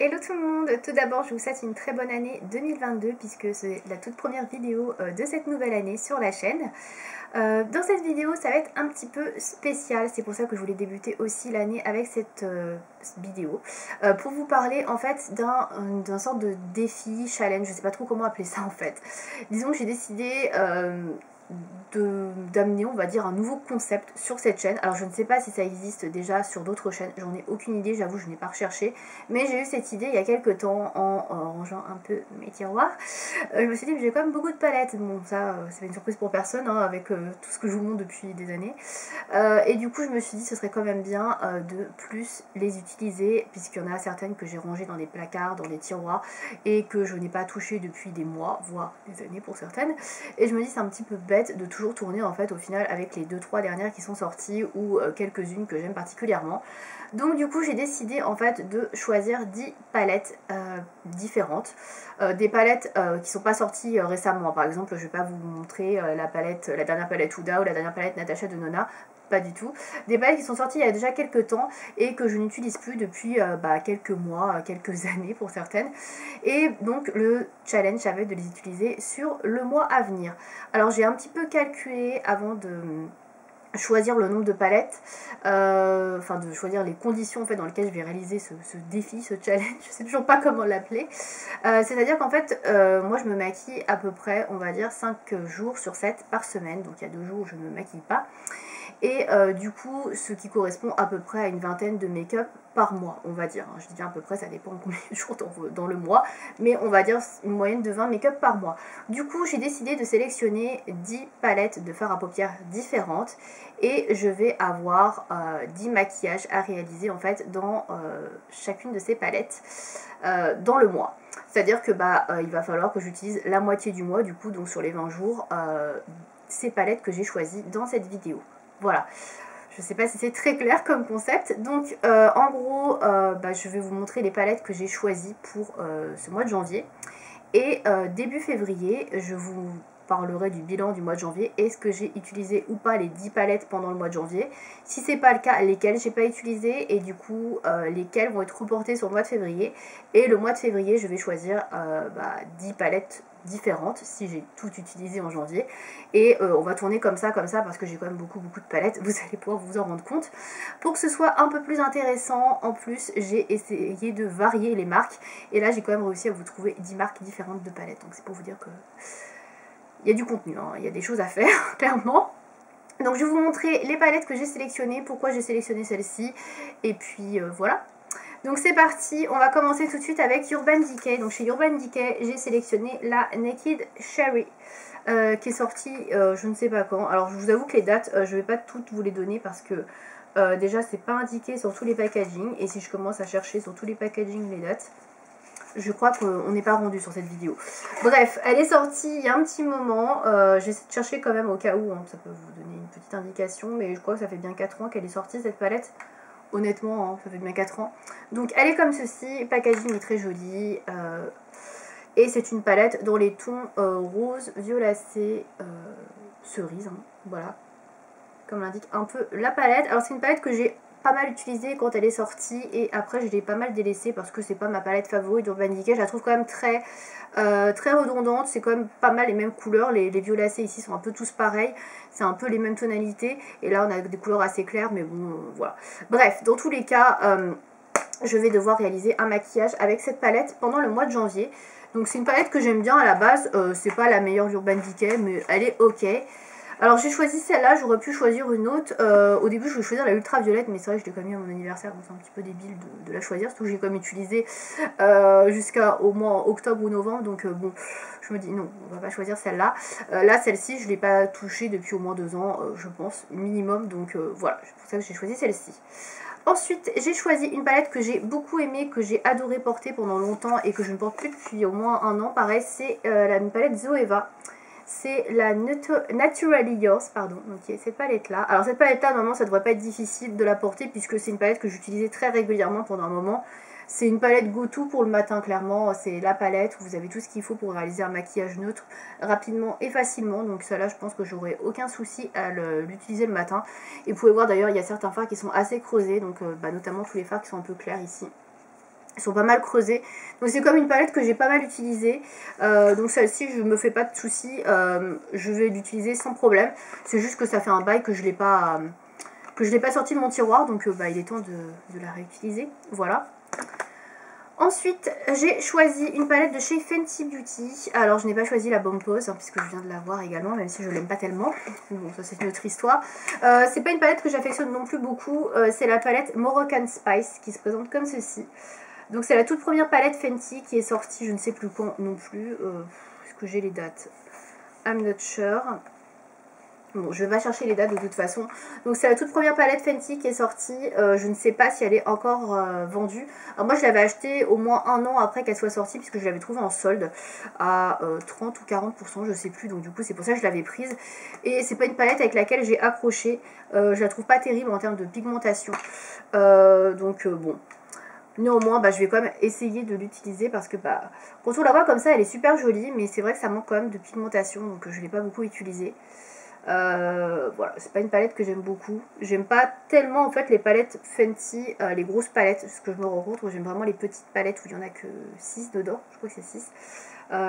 Hello tout le monde, tout d'abord je vous souhaite une très bonne année 2022 puisque c'est la toute première vidéo de cette nouvelle année sur la chaîne. Dans cette vidéo ça va être un petit peu spécial, c'est pour ça que je voulais débuter aussi l'année avec cette vidéo pour vous parler en fait d'un sorte de défi, challenge, je sais pas trop comment appeler ça en fait. Disons que j'ai décidé d'amener on va dire un nouveau concept sur cette chaîne. Alors je ne sais pas si ça existe déjà sur d'autres chaînes, j'en ai aucune idée, j'avoue je n'ai pas recherché, mais j'ai eu cette idée il y a quelques temps en rangeant un peu mes tiroirs. Je me suis dit que j'ai quand même beaucoup de palettes, bon ça c'est une surprise pour personne hein, avec tout ce que je vous montre depuis des années, et du coup je me suis dit ce serait quand même bien de plus les utiliser puisqu'il y en a certaines que j'ai rangées dans des placards, dans des tiroirs et que je n'ai pas touché depuis des mois, voire des années pour certaines, et je me dis c'est un petit peu bête de toujours tourner en fait au final avec les 2-3 dernières qui sont sorties ou quelques-unes que j'aime particulièrement. Donc du coup j'ai décidé en fait de choisir 10 palettes différentes, des palettes qui sont pas sorties récemment. Par exemple je vais pas vous montrer la dernière palette Huda ou la dernière palette Natasha Denona, pas du tout. Des palettes qui sont sorties il y a déjà quelques temps et que je n'utilise plus depuis quelques mois, quelques années pour certaines. Et donc le challenge ça va être de les utiliser sur le mois à venir. Alors j'ai un petit peu calculé avant de choisir le nombre de palettes, enfin de choisir les conditions en fait, dans lesquelles je vais réaliser ce défi, ce challenge, je sais toujours pas comment l'appeler. C'est à dire qu'en fait moi je me maquille à peu près on va dire 5 jours sur 7 par semaine, donc il y a 2 jours où je ne me maquille pas. Et du coup, ce qui correspond à peu près à une vingtaine de make-up par mois, on va dire. Je dis bien à peu près, ça dépend combien de jours dans le mois, mais on va dire une moyenne de 20 make-up par mois. Du coup, j'ai décidé de sélectionner 10 palettes de fard à paupières différentes et je vais avoir 10 maquillages à réaliser en fait dans chacune de ces palettes dans le mois. C'est-à-dire que il va falloir que j'utilise la moitié du mois, du coup, donc sur les 20 jours, ces palettes que j'ai choisies dans cette vidéo. Voilà, je ne sais pas si c'est très clair comme concept. Donc en gros, je vais vous montrer les palettes que j'ai choisies pour ce mois de janvier. Et début février, je vous parlerai du bilan du mois de janvier. Est-ce que j'ai utilisé ou pas les 10 palettes pendant le mois de janvier? Si c'est pas le cas, lesquelles j'ai pas utilisé et du coup lesquelles vont être reportées sur le mois de février. Et le mois de février, je vais choisir 10 palettes différentes si j'ai tout utilisé en janvier, et on va tourner comme ça parce que j'ai quand même beaucoup de palettes, vous allez pouvoir vous en rendre compte. Pour que ce soit un peu plus intéressant, en plus j'ai essayé de varier les marques et là j'ai quand même réussi à vous trouver 10 marques différentes de palettes, donc c'est pour vous dire que il y a du contenu, hein. Il y a des choses à faire clairement. Donc je vais vous montrer les palettes que j'ai sélectionnées, pourquoi j'ai sélectionné celle-ci, et puis voilà. Donc c'est parti, on va commencer tout de suite avec Urban Decay. Donc chez Urban Decay, j'ai sélectionné la Naked Cherry qui est sortie je ne sais pas quand. Alors je vous avoue que les dates, je ne vais pas toutes vous les donner parce que déjà c'est pas indiqué sur tous les packaging. Et si je commence à chercher sur tous les packaging les dates, je crois qu'on n'est pas rendu sur cette vidéo. Bref, elle est sortie il y a un petit moment. J'essaie de chercher quand même au cas où, hein, ça peut vous donner une petite indication. Mais je crois que ça fait bien 4 ans qu'elle est sortie cette palette. Honnêtement, hein, ça fait bien 4 ans. Donc elle est comme ceci, packaging est très joli. Et c'est une palette dans les tons rose, violacé, cerise. Hein, voilà, comme l'indique un peu la palette. Alors c'est une palette que j'ai pas mal utilisée quand elle est sortie. Et après je l'ai pas mal délaissée parce que c'est pas ma palette favorite d'Urban Decay. Je la trouve quand même très redondante. C'est quand même pas mal les mêmes couleurs. Les violacés ici sont un peu tous pareils. C'est un peu les mêmes tonalités. Et là on a des couleurs assez claires. Mais bon voilà. Bref, dans tous les cas je vais devoir réaliser un maquillage avec cette palette pendant le mois de janvier. Donc c'est une palette que j'aime bien à la base. C'est pas la meilleure Urban Decay mais elle est ok. Alors j'ai choisi celle-là, j'aurais pu choisir une autre. Au début je voulais choisir la ultraviolette, mais c'est vrai que je l'ai quand même mis à mon anniversaire, donc c'est un petit peu débile de la choisir, surtout que j'ai quand même utilisé jusqu'au mois octobre ou novembre, donc bon, je me dis non, on va pas choisir celle-là. Là celle-ci je l'ai pas touchée depuis au moins 2 ans, je pense, minimum, donc voilà, c'est pour ça que j'ai choisi celle-ci. Ensuite, j'ai choisi une palette que j'ai beaucoup aimée, que j'ai adoré porter pendant longtemps et que je ne porte plus depuis au moins 1 an. Pareil, c'est une palette Zoeva. C'est la Naturally Yours, pardon, ok, cette palette-là. Alors cette palette-là, normalement, ça devrait pas être difficile de la porter puisque c'est une palette que j'utilisais très régulièrement pendant un moment. C'est une palette go-to pour le matin, clairement. C'est la palette où vous avez tout ce qu'il faut pour réaliser un maquillage neutre rapidement et facilement. Donc ça là, je pense que j'aurai aucun souci à l'utiliser le matin. Et vous pouvez voir d'ailleurs, il y a certains fards qui sont assez creusés, donc notamment tous les fards qui sont un peu clairs ici. Ils sont pas mal creusés. Donc c'est comme une palette que j'ai pas mal utilisée. Donc celle-ci, je me fais pas de soucis. Je vais l'utiliser sans problème. C'est juste que ça fait un bail que je l'ai pas sorti de mon tiroir. Donc il est temps de la réutiliser. Voilà. Ensuite, j'ai choisi une palette de chez Fenty Beauty. Alors, je n'ai pas choisi la Bomb Pose, puisque je viens de la voir également, même si je l'aime pas tellement. Bon, ça c'est une autre histoire. C'est pas une palette que j'affectionne non plus beaucoup. C'est la palette Moroccan Spice, qui se présente comme ceci. Donc, c'est la toute première palette Fenty qui est sortie, je ne sais plus quand non plus. Est-ce que j'ai les dates? I'm not sure. Bon, je vais pas chercher les dates de toute façon. Donc c'est la toute première palette Fenty qui est sortie. Je ne sais pas si elle est encore vendue. Alors moi je l'avais achetée au moins un an après qu'elle soit sortie, puisque je l'avais trouvée en solde à 30 ou 40%, je sais plus. Donc du coup c'est pour ça que je l'avais prise. Et c'est pas une palette avec laquelle j'ai accroché. Je la trouve pas terrible en termes de pigmentation. Bon. Néanmoins, je vais quand même essayer de l'utiliser parce que quand on la voit comme ça, elle est super jolie. Mais c'est vrai que ça manque quand même de pigmentation, donc je ne l'ai pas beaucoup utilisée. Voilà, c'est pas une palette que j'aime beaucoup. J'aime pas tellement en fait les palettes Fenty, les grosses palettes, ce que je me rends compte. J'aime vraiment les petites palettes où il y en a que 6 dedans, je crois que c'est 6.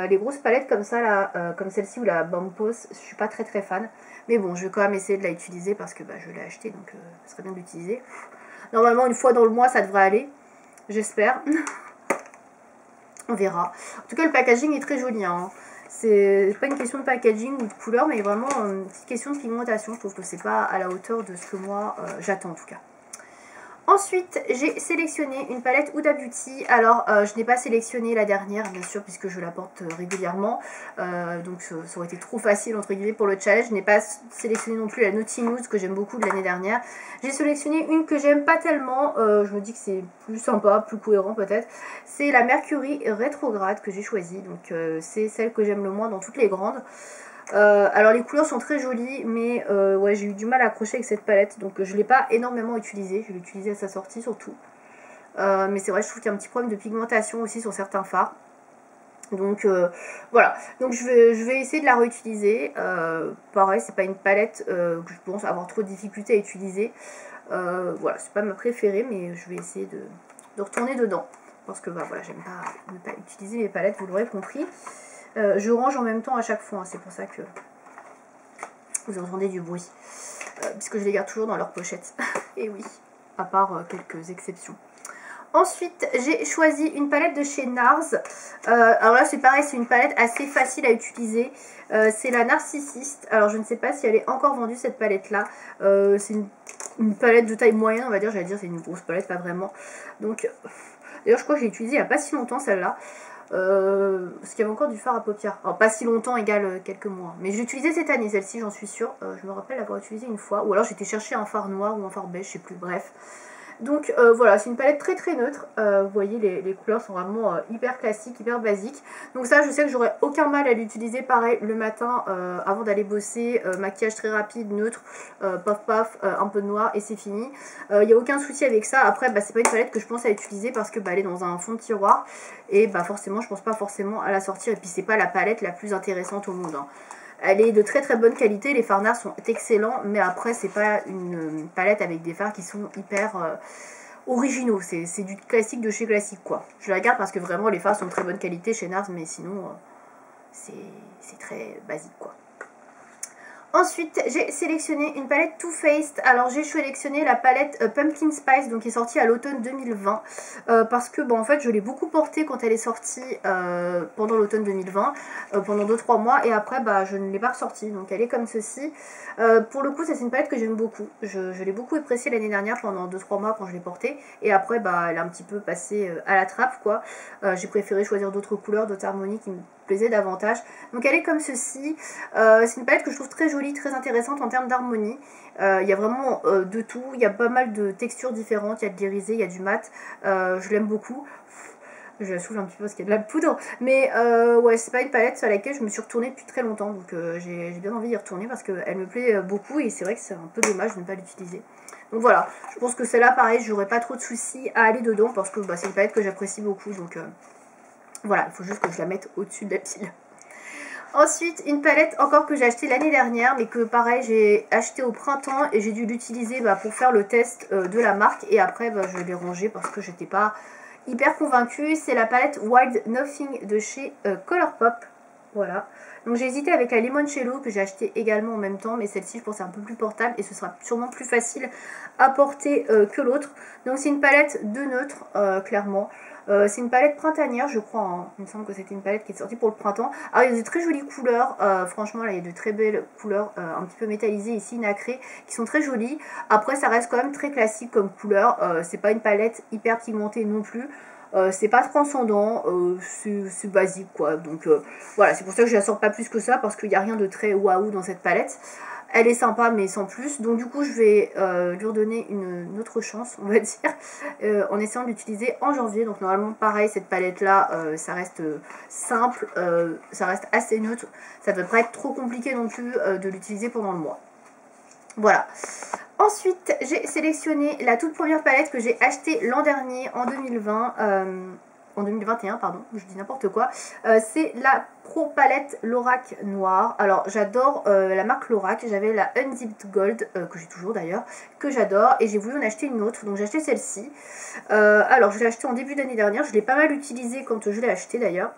Les grosses palettes comme ça là, comme celle-ci ou la Bomb Pose, je suis pas très fan. Mais bon, je vais quand même essayer de la utiliser parce que je l'ai achetée, donc ce serait bien de l'utiliser. Normalement une fois dans le mois ça devrait aller, j'espère. On verra. En tout cas le packaging est très joli, hein. C'est pas une question de packaging ou de couleur, mais vraiment une petite question de pigmentation. Je trouve que c'est pas à la hauteur de ce que moi j'attends en tout cas. Ensuite, j'ai sélectionné une palette Huda Beauty. Alors, je n'ai pas sélectionné la dernière, bien sûr, puisque je la porte régulièrement. Donc, ça aurait été trop facile, entre guillemets, pour le challenge. Je n'ai pas sélectionné non plus la Naughty Nude, que j'aime beaucoup de l'année dernière. J'ai sélectionné une que j'aime pas tellement. Je me dis que c'est plus sympa, plus cohérent peut-être. C'est la Mercury Rétrograde que j'ai choisie. Donc, c'est celle que j'aime le moins dans toutes les grandes. Alors les couleurs sont très jolies, mais ouais, j'ai eu du mal à accrocher avec cette palette, donc je ne l'ai pas énormément utilisée. Je l'ai utilisée à sa sortie surtout, mais c'est vrai, je trouve qu'il y a un petit problème de pigmentation aussi sur certains fards. Donc voilà, donc je vais essayer de la réutiliser. Pareil, c'est pas une palette que je pense avoir trop de difficultés à utiliser. Voilà, c'est pas ma préférée, mais je vais essayer de retourner dedans, parce que voilà, j'aime pas ne pas utiliser les palettes, vous l'aurez compris. Je range en même temps à chaque fois, hein, c'est pour ça que vous entendez du bruit, puisque je les garde toujours dans leur pochette. Et oui, à part quelques exceptions. Ensuite, j'ai choisi une palette de chez NARS. Alors là, c'est pareil, c'est une palette assez facile à utiliser. C'est la Narcissiste. Alors, je ne sais pas si elle est encore vendue, cette palette-là. C'est une palette de taille moyenne, on va dire. J'allais dire, c'est une grosse palette, pas vraiment. Donc, d'ailleurs, je crois que je l'ai utilisée il n'y a pas si longtemps, celle-là. Parce qu'il y avait encore du fard à paupières. Alors pas si longtemps, égale quelques mois. Mais je l'ai utilisé cette année, celle-ci, j'en suis sûre. Je me rappelle l'avoir utilisée une fois. Ou alors j'étais chercher un fard noir ou un fard beige, je sais plus, bref. Donc voilà, c'est une palette très neutre. Vous voyez, les couleurs sont vraiment hyper classiques, hyper basiques. Donc ça, je sais que j'aurais aucun mal à l'utiliser pareil le matin avant d'aller bosser. Maquillage très rapide, neutre, paf paf, un peu de noir et c'est fini. Il n'y a aucun souci avec ça. Après, c'est pas une palette que je pense à utiliser parce que elle est dans un fond de tiroir. Et forcément, je pense pas forcément à la sortir. Et puis c'est pas la palette la plus intéressante au monde, hein. Elle est de très bonne qualité, les fards NARS sont excellents, mais après c'est pas une palette avec des fards qui sont hyper originaux, c'est du classique de chez classique quoi. Je la garde parce que vraiment les fards sont de très bonne qualité chez NARS, mais sinon c'est très basique quoi. Ensuite, j'ai sélectionné une palette Too Faced. Alors, j'ai sélectionné la palette Pumpkin Spice, donc qui est sortie à l'automne 2020. Parce que, en fait, je l'ai beaucoup portée quand elle est sortie pendant l'automne 2020, pendant 2-3 mois. Et après, je ne l'ai pas ressortie. Donc, elle est comme ceci. Pour le coup, c'est une palette que j'aime beaucoup. Je l'ai beaucoup appréciée l'année dernière pendant 2-3 mois quand je l'ai portée. Et après, elle a un petit peu passé à la trappe, quoi. J'ai préféré choisir d'autres couleurs, d'autres harmonies qui me plaisait davantage. Donc elle est comme ceci. C'est une palette que je trouve très jolie, très intéressante en termes d'harmonie. Il y a vraiment de tout. Il y a pas mal de textures différentes. Il y a de l'irisé, il y a du mat. Je l'aime beaucoup. Je la souffle un petit peu parce qu'il y a de la poudre. Mais ouais, c'est pas une palette sur laquelle je me suis retournée depuis très longtemps. Donc j'ai bien envie d'y retourner parce qu'elle me plaît beaucoup. Et c'est vrai que c'est un peu dommage de ne pas l'utiliser. Donc voilà, je pense que celle-là, pareil, j'aurais pas trop de soucis à aller dedans parce que c'est une palette que j'apprécie beaucoup. Donc voilà, il faut juste que je la mette au-dessus de la pile. Ensuite, une palette encore que j'ai achetée l'année dernière, mais que pareil, j'ai acheté au printemps et j'ai dû l'utiliser pour faire le test de la marque. Et après, je l'ai rangée parce que j'étais pas hyper convaincue. C'est la palette Wild Nothing de chez Colourpop. Voilà. Donc j'ai hésité avec la Limoncello que j'ai acheté également en même temps, mais celle-ci je pense c'est un peu plus portable et ce sera sûrement plus facile à porter que l'autre. Donc c'est une palette de neutre, clairement. C'est une palette printanière je crois, hein. Il me semble que c'était une palette qui est sortie pour le printemps. Alors il y a de très jolies couleurs, franchement là il y a de très belles couleurs un petit peu métallisées ici, nacrées, qui sont très jolies. Après ça reste quand même très classique comme couleur, c'est pas une palette hyper pigmentée non plus. C'est pas transcendant, c'est basique quoi, donc voilà, c'est pour ça que je la sors pas plus que ça, parce qu'il n'y a rien de très waouh dans cette palette. Elle est sympa mais sans plus, donc du coup je vais lui redonner une autre chance, on va dire, en essayant de l'utiliser en janvier. Donc normalement pareil, cette palette là, ça reste simple, ça reste assez neutre, ça ne devrait pas être trop compliqué non plus de l'utiliser pendant le mois. Voilà. Ensuite, j'ai sélectionné la toute première palette que j'ai achetée l'an dernier, en 2020, en 2021, pardon, je dis n'importe quoi. C'est la Pro Palette Lorac Noire. Alors, j'adore la marque Lorac. J'avais la Unzipped Gold, que j'ai toujours d'ailleurs, que j'adore. Et j'ai voulu en acheter une autre, donc j'ai acheté celle-ci. Alors, je l'ai achetée en début d'année dernière. Je l'ai pas mal utilisée quand je l'ai achetée d'ailleurs.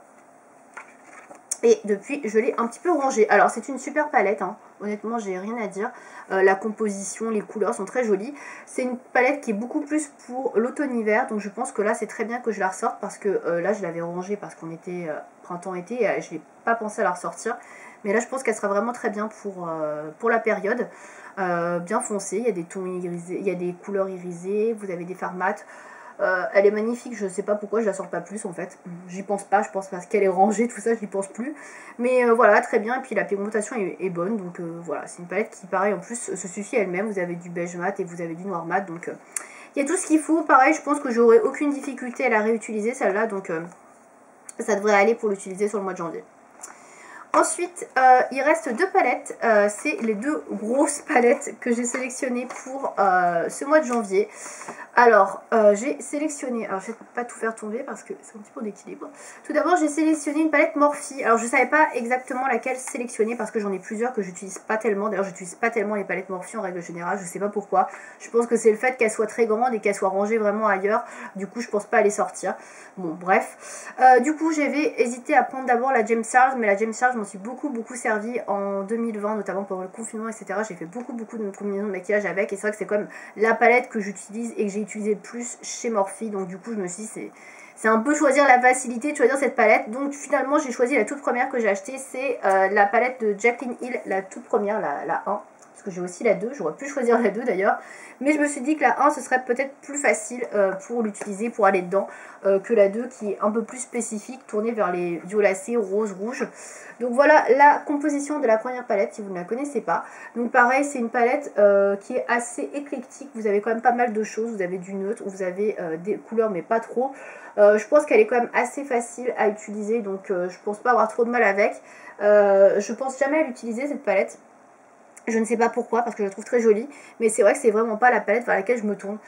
Et depuis, je l'ai un petit peu rangée. Alors, c'est une super palette, hein. Honnêtement, j'ai rien à dire. La composition, les couleurs sont très jolies. C'est une palette qui est beaucoup plus pour l'automne-hiver. Donc, je pense que là, c'est très bien que je la ressorte. Parce que là, je l'avais rangée parce qu'on était printemps-été. Et je n'ai pas pensé à la ressortir. Mais là, je pense qu'elle sera vraiment très bien pour la période. Bien foncée. Il y a des tons irisés, il y a des couleurs irisées. Vous avez des fards mat. Elle est magnifique, je sais pas pourquoi je la sors pas plus en fait, j'y pense pas, je pense parce qu'elle est rangée, tout ça, j'y pense plus, mais voilà, très bien. Et puis la pigmentation est bonne, donc voilà, c'est une palette qui pareil en plus se suffit elle-même. Vous avez du beige mat et vous avez du noir mat, donc il y a tout ce qu'il faut. Pareil, je pense que j'aurai aucune difficulté à la réutiliser celle-là, donc ça devrait aller pour l'utiliser sur le mois de janvier. Ensuite, il reste deux palettes, c'est les deux grosses palettes que j'ai sélectionnées pour ce mois de janvier. Alors, j'ai sélectionné, alors je vais pas tout faire tomber parce que c'est un petit peu d'équilibre. Tout d'abord, j'ai sélectionné une palette Morphe. Alors, je savais pas exactement laquelle sélectionner parce que j'en ai plusieurs que j'utilise pas tellement. D'ailleurs, j'utilise pas tellement les palettes Morphe en règle générale, je sais pas pourquoi. Je pense que c'est le fait qu'elles soient très grandes et qu'elles soient rangées vraiment ailleurs. Du coup, je pense pas à les sortir. Bon, bref. Du coup, j'avais hésité à prendre d'abord la James Charles, mais la James Charles, je m'en suis beaucoup servi en 2020, notamment pendant le confinement, etc. J'ai fait beaucoup de combinaisons de maquillage avec, et c'est vrai que c'est quand même la palette que j'utilise et que j'ai utilisé le plus chez Morphe. Donc du coup, je me suis dit, c'est un peu choisir la facilité de choisir cette palette. Donc finalement, j'ai choisi la toute première que j'ai achetée, c'est la palette de Jaclyn Hill, la toute première, la 1. Parce que j'ai aussi la 2, j'aurais pu choisir la 2 d'ailleurs. Mais je me suis dit que la 1, ce serait peut-être plus facile pour l'utiliser, pour aller dedans, que la 2 qui est un peu plus spécifique, tournée vers les violacés, rose, rouge. Donc voilà la composition de la première palette si vous ne la connaissez pas. Donc pareil, c'est une palette qui est assez éclectique. Vous avez quand même pas mal de choses. Vous avez du neutre, vous avez des couleurs mais pas trop. Je pense qu'elle est quand même assez facile à utiliser, donc je pense pas avoir trop de mal avec. Je pense jamais à l'utiliser cette palette. Je ne sais pas pourquoi, parce que je la trouve très jolie, mais c'est vrai que c'est vraiment pas la palette vers laquelle je me tourne.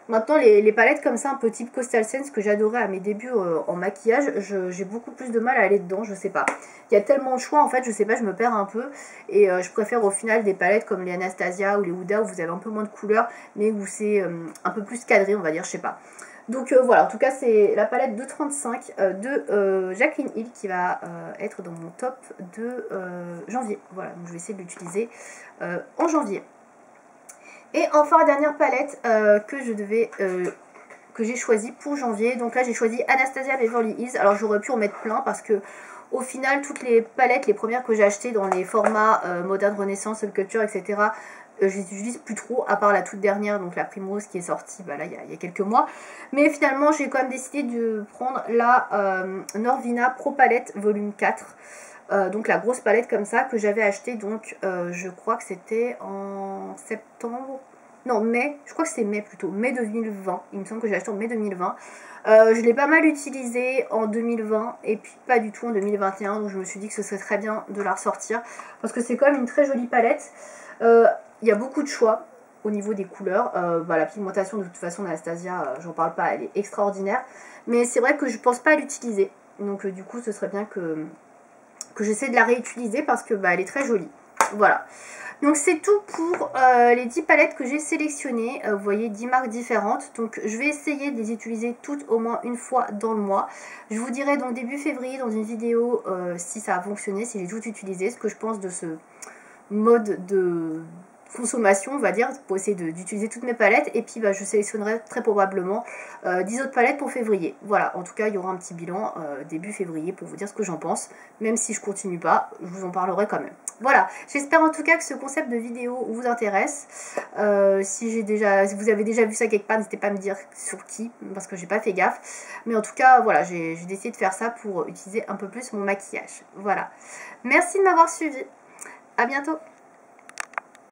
Maintenant, les palettes comme ça, un peu type Coastal Scents, que j'adorais à mes débuts en maquillage, j'ai beaucoup plus de mal à aller dedans, je sais pas. Il y a tellement de choix, en fait, je sais pas, je me perds un peu, et je préfère au final des palettes comme les Anastasia ou les Huda, où vous avez un peu moins de couleurs, mais où c'est un peu plus cadré, on va dire, je sais pas. Donc voilà, en tout cas c'est la palette 235 de Jaclyn Hill qui va être dans mon top de janvier. Voilà, donc je vais essayer de l'utiliser en janvier. Et enfin la dernière palette que j'ai choisie pour janvier. Donc là j'ai choisi Anastasia Beverly Hills. Alors j'aurais pu en mettre plein parce que au final toutes les palettes, les premières que j'ai achetées dans les formats Modern Renaissance, Subculture, etc., je les utilise plus trop, à part la toute dernière, donc la Primrose qui est sortie là, il y a quelques mois. Mais finalement, j'ai quand même décidé de prendre la Norvina Pro Palette Volume 4. Donc la grosse palette comme ça, que j'avais acheté, donc je crois que c'était en septembre. Non, mai, je crois que c'est mai plutôt, mai 2020. Il me semble que j'ai acheté en mai 2020. Je l'ai pas mal utilisé en 2020 et puis pas du tout en 2021. Donc je me suis dit que ce serait très bien de la ressortir. Parce que c'est quand même une très jolie palette. Il y a beaucoup de choix au niveau des couleurs. La pigmentation de toute façon d'Anastasia, j'en parle pas, elle est extraordinaire. Mais c'est vrai que je pense pas à l'utiliser. Donc du coup ce serait bien que j'essaie de la réutiliser parce que elle est très jolie. Voilà. Donc c'est tout pour les 10 palettes que j'ai sélectionnées. Vous voyez 10 marques différentes. Donc je vais essayer de les utiliser toutes au moins une fois dans le mois. Je vous dirai donc début février dans une vidéo si ça a fonctionné, si j'ai tout utilisé, ce que je pense de ce mode de consommation, on va dire, pour essayer d'utiliser toutes mes palettes. Et puis je sélectionnerai très probablement 10 autres palettes pour février. Voilà, en tout cas il y aura un petit bilan début février pour vous dire ce que j'en pense. Même si je continue pas, je vous en parlerai quand même. Voilà, j'espère en tout cas que ce concept de vidéo vous intéresse. Si vous avez déjà vu ça quelque part, n'hésitez pas à me dire sur qui, parce que j'ai pas fait gaffe. Mais en tout cas, voilà, j'ai décidé de faire ça pour utiliser un peu plus mon maquillage. Voilà, merci de m'avoir suivi. À bientôt.